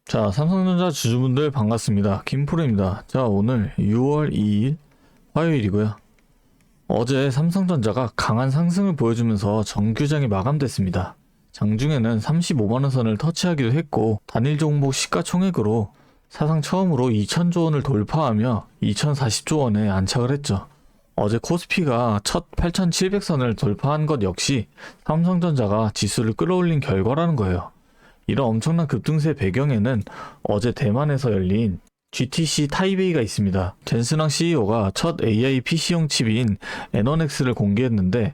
자, 삼성전자 주주분들 반갑습니다. 김프로입니다. 자, 오늘 6월 2일 화요일이고요. 어제 삼성전자가 강한 상승을 보여주면서 정규장이 마감됐습니다. 장중에는 35만원 선을 터치하기도 했고 단일 종목 시가총액으로 사상 처음으로 2,000조 원을 돌파하며 2,040조 원에 안착을 했죠. 어제 코스피가 첫 8,700선을 돌파한 것 역시 삼성전자가 지수를 끌어올린 결과라는 거예요. 이런 엄청난 급등세 배경에는 어제 대만에서 열린 GTC 타이베이가 있습니다. 젠슨왕 CEO가 첫 AI PC용 칩인 N1X를 공개했는데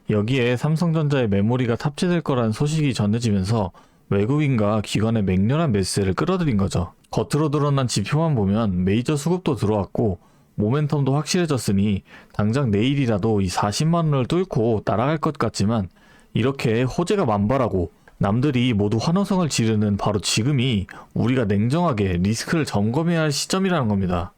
여기에 삼성전자의 메모리가 탑재될 거라는 소식이 전해지면서 외국인과 기관의 맹렬한 매수세를 끌어들인 거죠. 겉으로 드러난 지표만 보면 메이저 수급도 들어왔고 모멘텀도 확실해졌으니 당장 내일이라도 이 40만원을 뚫고 날아갈 것 같지만 이렇게 호재가 만발하고 남들이 모두 환호성을 지르는 바로 지금이 우리가 냉정하게 리스크를 점검해야 할 시점이라는 겁니다.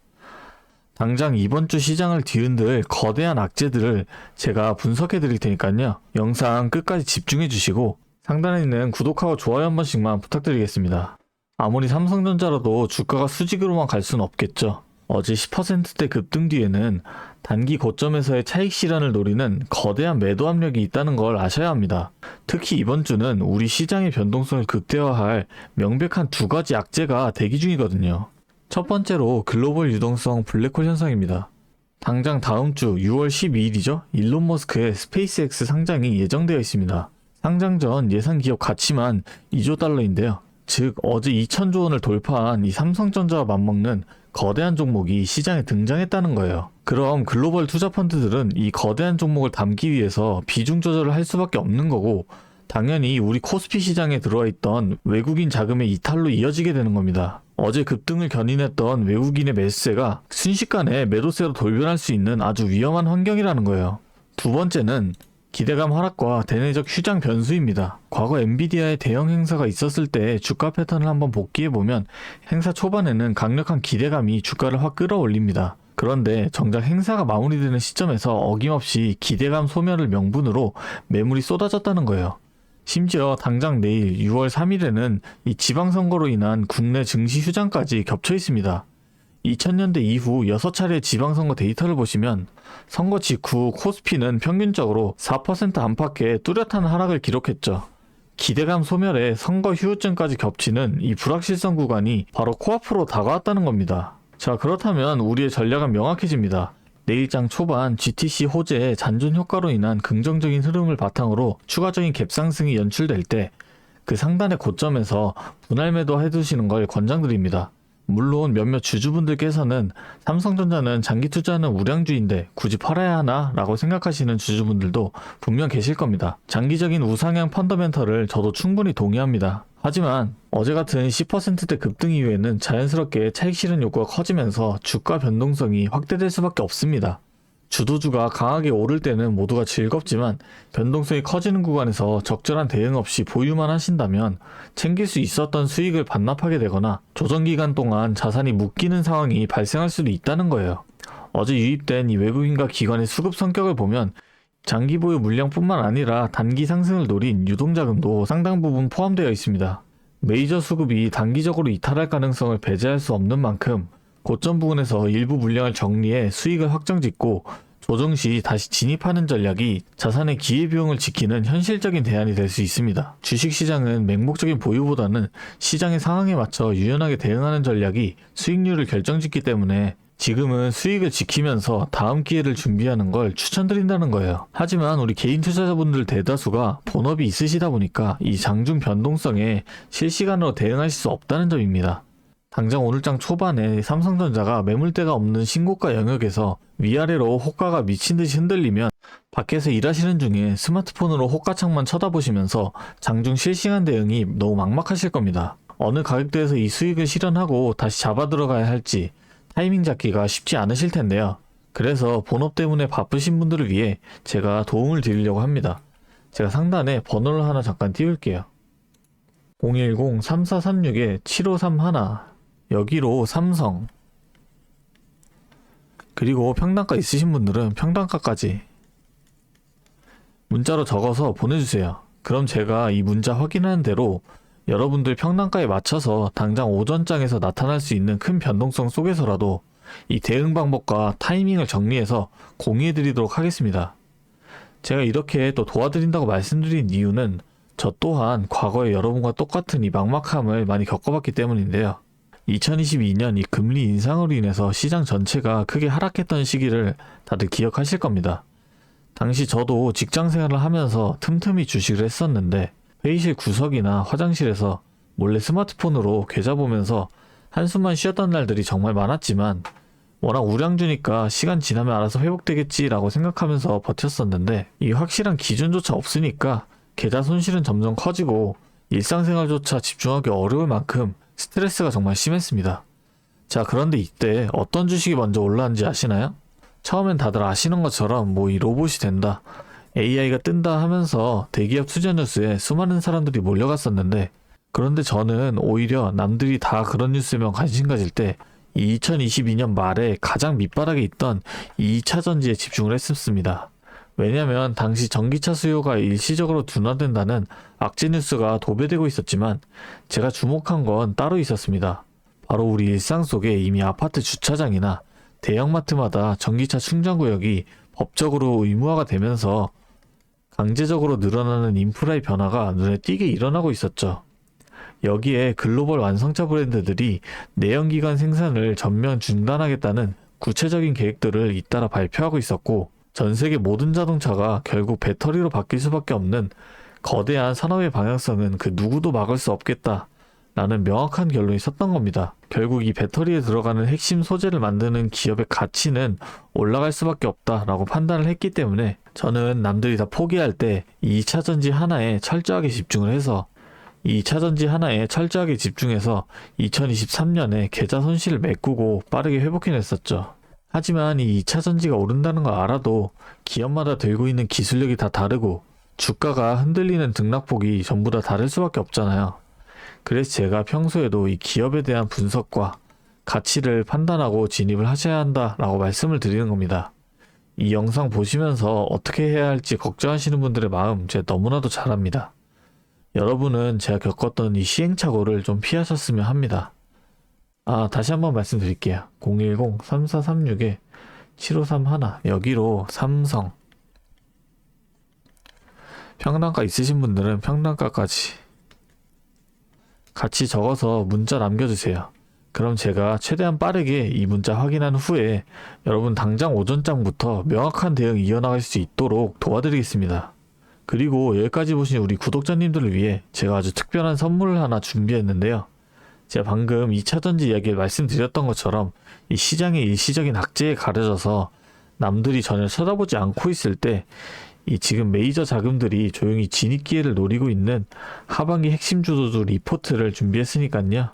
당장 이번 주 시장을 뒤흔들 거대한 악재들을 제가 분석해 드릴 테니까요. 영상 끝까지 집중해 주시고 상단에 있는 구독하고 좋아요 한 번씩만 부탁드리겠습니다. 아무리 삼성전자라도 주가가 수직으로만 갈 수는 없겠죠. 어제 10%대 급등 뒤에는 단기 고점에서의 차익 실현을 노리는 거대한 매도 압력이 있다는 걸 아셔야 합니다. 특히 이번 주는 우리 시장의 변동성을 극대화할 명백한 두 가지 악재가 대기 중이거든요. 첫 번째로 글로벌 유동성 블랙홀 현상입니다. 당장 다음 주 6월 12일이죠. 일론 머스크의 스페이스X 상장이 예정되어 있습니다. 상장 전 예상 기업 가치만 2조 달러인데요. 즉 어제 2,000조 원을 돌파한 이 삼성전자와 맞먹는 거대한 종목이 시장에 등장했다는 거예요. 그럼 글로벌 투자 펀드들은 이 거대한 종목을 담기 위해서 비중 조절을 할 수밖에 없는 거고 당연히 우리 코스피 시장에 들어와 있던 외국인 자금의 이탈로 이어지게 되는 겁니다. 어제 급등을 견인했던 외국인의 매수세가 순식간에 매도세로 돌변할 수 있는 아주 위험한 환경이라는 거예요. 두 번째는 기대감 하락과 대내적 휴장 변수입니다. 과거 엔비디아의 대형 행사가 있었을 때 주가 패턴을 한번 복기해보면 행사 초반에는 강력한 기대감이 주가를 확 끌어올립니다. 그런데 정작 행사가 마무리되는 시점에서 어김없이 기대감 소멸을 명분으로 매물이 쏟아졌다는 거예요. 심지어 당장 내일 6월 3일에는 이 지방선거로 인한 국내 증시 휴장까지 겹쳐 있습니다. 2000년대 이후 6차례 지방선거 데이터를 보시면 선거 직후 코스피는 평균적으로 4% 안팎의 뚜렷한 하락을 기록했죠. 기대감 소멸에 선거 휴우증까지 겹치는 이 불확실성 구간이 바로 코앞으로 다가왔다는 겁니다. 자, 그렇다면 우리의 전략은 명확해집니다. 내일장 초반 GTC 호재의 잔존 효과로 인한 긍정적인 흐름을 바탕으로 추가적인 갭상승이 연출될 때 그 상단의 고점에서 분할 매도 해두시는 걸 권장드립니다. 물론 몇몇 주주분들께서는 삼성전자는 장기 투자는 우량주인데 굳이 팔아야 하나? 라고 생각하시는 주주분들도 분명 계실 겁니다. 장기적인 우상향 펀더멘털을 저도 충분히 동의합니다. 하지만 어제 같은 10%대 급등 이후에는 자연스럽게 차익 실현 욕구가 커지면서 주가 변동성이 확대될 수밖에 없습니다. 주도주가 강하게 오를 때는 모두가 즐겁지만 변동성이 커지는 구간에서 적절한 대응 없이 보유만 하신다면 챙길 수 있었던 수익을 반납하게 되거나 조정기간 동안 자산이 묶이는 상황이 발생할 수도 있다는 거예요. 어제 유입된 이 외국인과 기관의 수급 성격을 보면 장기 보유 물량뿐만 아니라 단기 상승을 노린 유동자금도 상당 부분 포함되어 있습니다. 메이저 수급이 단기적으로 이탈할 가능성을 배제할 수 없는 만큼 고점 부근에서 일부 물량을 정리해 수익을 확정짓고 조정 시 다시 진입하는 전략이 자산의 기회비용을 지키는 현실적인 대안이 될 수 있습니다. 주식시장은 맹목적인 보유보다는 시장의 상황에 맞춰 유연하게 대응하는 전략이 수익률을 결정짓기 때문에 지금은 수익을 지키면서 다음 기회를 준비하는 걸 추천드린다는 거예요. 하지만 우리 개인 투자자분들 대다수가 본업이 있으시다 보니까 이 장중 변동성에 실시간으로 대응하실 수 없다는 점입니다. 당장 오늘장 초반에 삼성전자가 매물대가 없는 신고가 영역에서 위아래로 호가가 미친듯이 흔들리면 밖에서 일하시는 중에 스마트폰으로 호가창만 쳐다보시면서 장중 실시간 대응이 너무 막막하실 겁니다. 어느 가격대에서 이 수익을 실현하고 다시 잡아 들어가야 할지 타이밍 잡기가 쉽지 않으실 텐데요. 그래서 본업 때문에 바쁘신 분들을 위해 제가 도움을 드리려고 합니다. 제가 상단에 번호를 하나 잠깐 띄울게요. 010-3436-7531 여기로 삼성 그리고 평단가 있으신 분들은 평단가까지 문자로 적어서 보내주세요. 그럼 제가 이 문자 확인하는 대로 여러분들 평단가에 맞춰서 당장 오전장에서 나타날 수 있는 큰 변동성 속에서라도 이 대응 방법과 타이밍을 정리해서 공유해 드리도록 하겠습니다. 제가 이렇게 또 도와드린다고 말씀드린 이유는 저 또한 과거에 여러분과 똑같은 이 막막함을 많이 겪어봤기 때문인데요. 2022년 이 금리 인상으로 인해서 시장 전체가 크게 하락했던 시기를 다들 기억하실 겁니다. 당시 저도 직장 생활을 하면서 틈틈이 주식을 했었는데 회의실 구석이나 화장실에서 몰래 스마트폰으로 계좌 보면서 한숨만 쉬었던 날들이 정말 많았지만 워낙 우량주니까 시간 지나면 알아서 회복되겠지라고 생각하면서 버텼었는데 이 확실한 기준조차 없으니까 계좌 손실은 점점 커지고 일상생활조차 집중하기 어려울 만큼 스트레스가 정말 심했습니다. 자, 그런데 이때 어떤 주식이 먼저 올라왔는지 아시나요? 처음엔 다들 아시는 것처럼 뭐 이 로봇이 된다, AI가 뜬다 하면서 대기업 투자 뉴스에 수많은 사람들이 몰려갔었는데, 그런데 저는 오히려 남들이 다 그런 뉴스에만 관심 가질 때 2022년 말에 가장 밑바닥에 있던 2차 전지에 집중을 했었습니다. 왜냐면 당시 전기차 수요가 일시적으로 둔화된다는 악재 뉴스가 도배되고 있었지만 제가 주목한 건 따로 있었습니다. 바로 우리 일상 속에 이미 아파트 주차장이나 대형마트마다 전기차 충전구역이 법적으로 의무화가 되면서 강제적으로 늘어나는 인프라의 변화가 눈에 띄게 일어나고 있었죠. 여기에 글로벌 완성차 브랜드들이 내연기관 생산을 전면 중단하겠다는 구체적인 계획들을 잇따라 발표하고 있었고, 전 세계 모든 자동차가 결국 배터리로 바뀔 수밖에 없는 거대한 산업의 방향성은 그 누구도 막을 수 없겠다 라는 명확한 결론이 섰던 겁니다. 결국 이 배터리에 들어가는 핵심 소재를 만드는 기업의 가치는 올라갈 수밖에 없다 라고 판단을 했기 때문에 저는 남들이 다 포기할 때 2차 전지 하나에 철저하게 집중을 해서 2023년에 계좌 손실을 메꾸고 빠르게 회복해냈었죠. 하지만 이 2차 전지가 오른다는 걸 알아도 기업마다 들고 있는 기술력이 다 다르고 주가가 흔들리는 등락폭이 전부 다 다를 수밖에 없잖아요. 그래서 제가 평소에도 이 기업에 대한 분석과 가치를 판단하고 진입을 하셔야 한다라고 말씀을 드리는 겁니다. 이 영상 보시면서 어떻게 해야 할지 걱정하시는 분들의 마음 제가 너무나도 잘 압니다. 여러분은 제가 겪었던 이 시행착오를 좀 피하셨으면 합니다. 다시 한번 말씀드릴게요. 010-3436-7531 여기로 삼성 평단가 있으신 분들은 평단가까지 같이 적어서 문자 남겨주세요. 그럼 제가 최대한 빠르게 이 문자 확인한 후에 여러분 당장 오전장부터 명확한 대응 이어나갈 수 있도록 도와드리겠습니다. 그리고 여기까지 보신 우리 구독자님들을 위해 제가 아주 특별한 선물을 하나 준비했는데요. 제가 방금 2차 전지 이야기를 말씀드렸던 것처럼 이 시장의 일시적인 악재에 가려져서 남들이 전혀 쳐다보지 않고 있을 때 이 지금 메이저 자금들이 조용히 진입 기회를 노리고 있는 하반기 핵심 주도주 리포트를 준비했으니까요.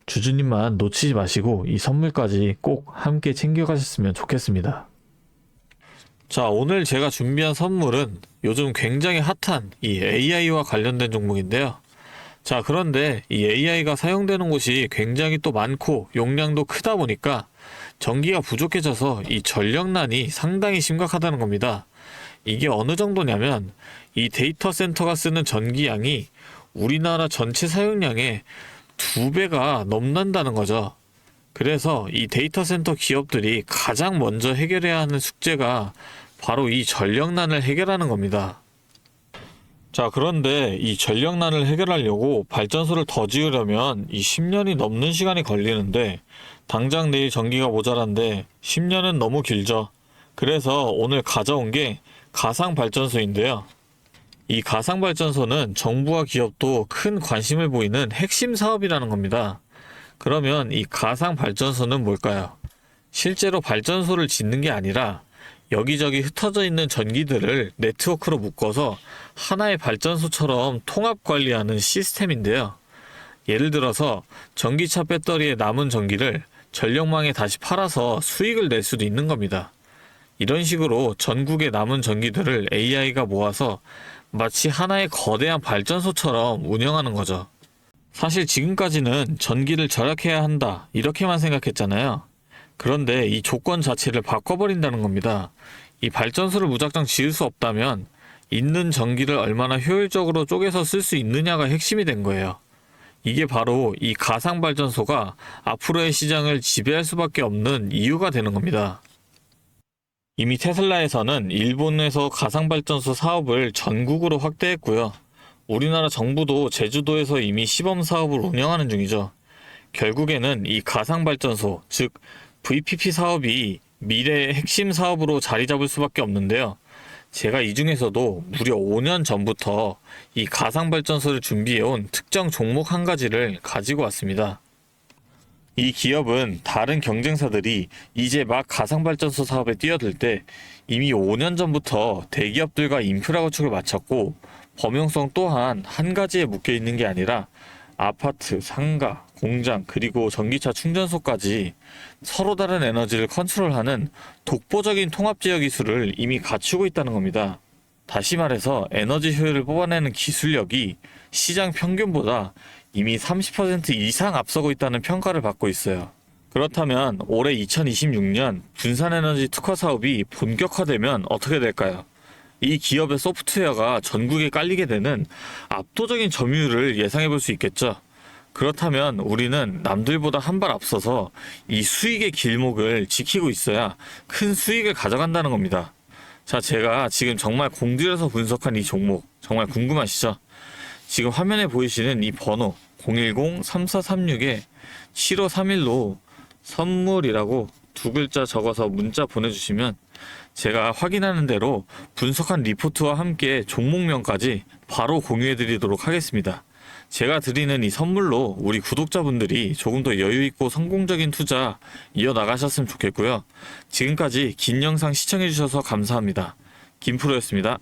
주주님만 놓치지 마시고 이 선물까지 꼭 함께 챙겨가셨으면 좋겠습니다. 자, 오늘 제가 준비한 선물은 요즘 굉장히 핫한 이 AI와 관련된 종목인데요. 자, 그런데 이 AI가 사용되는 곳이 굉장히 또 많고 용량도 크다 보니까 전기가 부족해져서 이 전력난이 상당히 심각하다는 겁니다. 이게 어느 정도냐면 이 데이터 센터가 쓰는 전기량이 우리나라 전체 사용량의 2배가 넘는다는 거죠. 그래서 이 데이터 센터 기업들이 가장 먼저 해결해야 하는 숙제가 바로 이 전력난을 해결하는 겁니다. 자, 그런데 이 전력난을 해결하려고 발전소를 더 지으려면 이 10년이 넘는 시간이 걸리는데 당장 내일 전기가 모자란데 10년은 너무 길죠. 그래서 오늘 가져온 게 가상발전소인데요. 이 가상발전소는 정부와 기업도 큰 관심을 보이는 핵심 사업이라는 겁니다. 그러면 이 가상발전소는 뭘까요? 실제로 발전소를 짓는 게 아니라 여기저기 흩어져 있는 전기들을 네트워크로 묶어서 하나의 발전소처럼 통합 관리하는 시스템인데요. 예를 들어서 전기차 배터리에 남은 전기를 전력망에 다시 팔아서 수익을 낼 수도 있는 겁니다. 이런 식으로 전국의 남은 전기들을 AI가 모아서 마치 하나의 거대한 발전소처럼 운영하는 거죠. 사실 지금까지는 전기를 절약해야 한다 이렇게만 생각했잖아요. 그런데 이 조건 자체를 바꿔버린다는 겁니다. 이 발전소를 무작정 지을 수 없다면 있는 전기를 얼마나 효율적으로 쪼개서 쓸 수 있느냐가 핵심이 된 거예요. 이게 바로 이 가상발전소가 앞으로의 시장을 지배할 수밖에 없는 이유가 되는 겁니다. 이미 테슬라에서는 일본에서 가상발전소 사업을 전국으로 확대했고요. 우리나라 정부도 제주도에서 이미 시범 사업을 운영하는 중이죠. 결국에는 이 가상발전소, 즉 VPP 사업이 미래의 핵심 사업으로 자리 잡을 수밖에 없는데요. 제가 이 중에서도 무려 5년 전부터 이 가상발전소를 준비해온 특정 종목 한 가지를 가지고 왔습니다. 이 기업은 다른 경쟁사들이 이제 막 가상발전소 사업에 뛰어들 때 이미 5년 전부터 대기업들과 인프라 구축을 마쳤고, 범용성 또한 한 가지에 묶여 있는 게 아니라 아파트, 상가, 공장, 그리고 전기차 충전소까지 서로 다른 에너지를 컨트롤하는 독보적인 통합제어 기술을 이미 갖추고 있다는 겁니다. 다시 말해서 에너지 효율을 뽑아내는 기술력이 시장 평균보다 이미 30% 이상 앞서고 있다는 평가를 받고 있어요. 그렇다면 올해 2026년 분산에너지 특화 사업이 본격화되면 어떻게 될까요? 이 기업의 소프트웨어가 전국에 깔리게 되는 압도적인 점유율을 예상해 볼 수 있겠죠. 그렇다면 우리는 남들보다 한 발 앞서서 이 수익의 길목을 지키고 있어야 큰 수익을 가져간다는 겁니다. 자, 제가 지금 정말 공들여서 분석한 이 종목 정말 궁금하시죠? 지금 화면에 보이시는 이 번호 010-3436-7531로 선물이라고 두 글자 적어서 문자 보내주시면 제가 확인하는 대로 분석한 리포트와 함께 종목명까지 바로 공유해드리도록 하겠습니다. 제가 드리는 이 선물로 우리 구독자분들이 조금 더 여유있고 성공적인 투자 이어나가셨으면 좋겠고요. 지금까지 긴 영상 시청해주셔서 감사합니다. 김프로였습니다.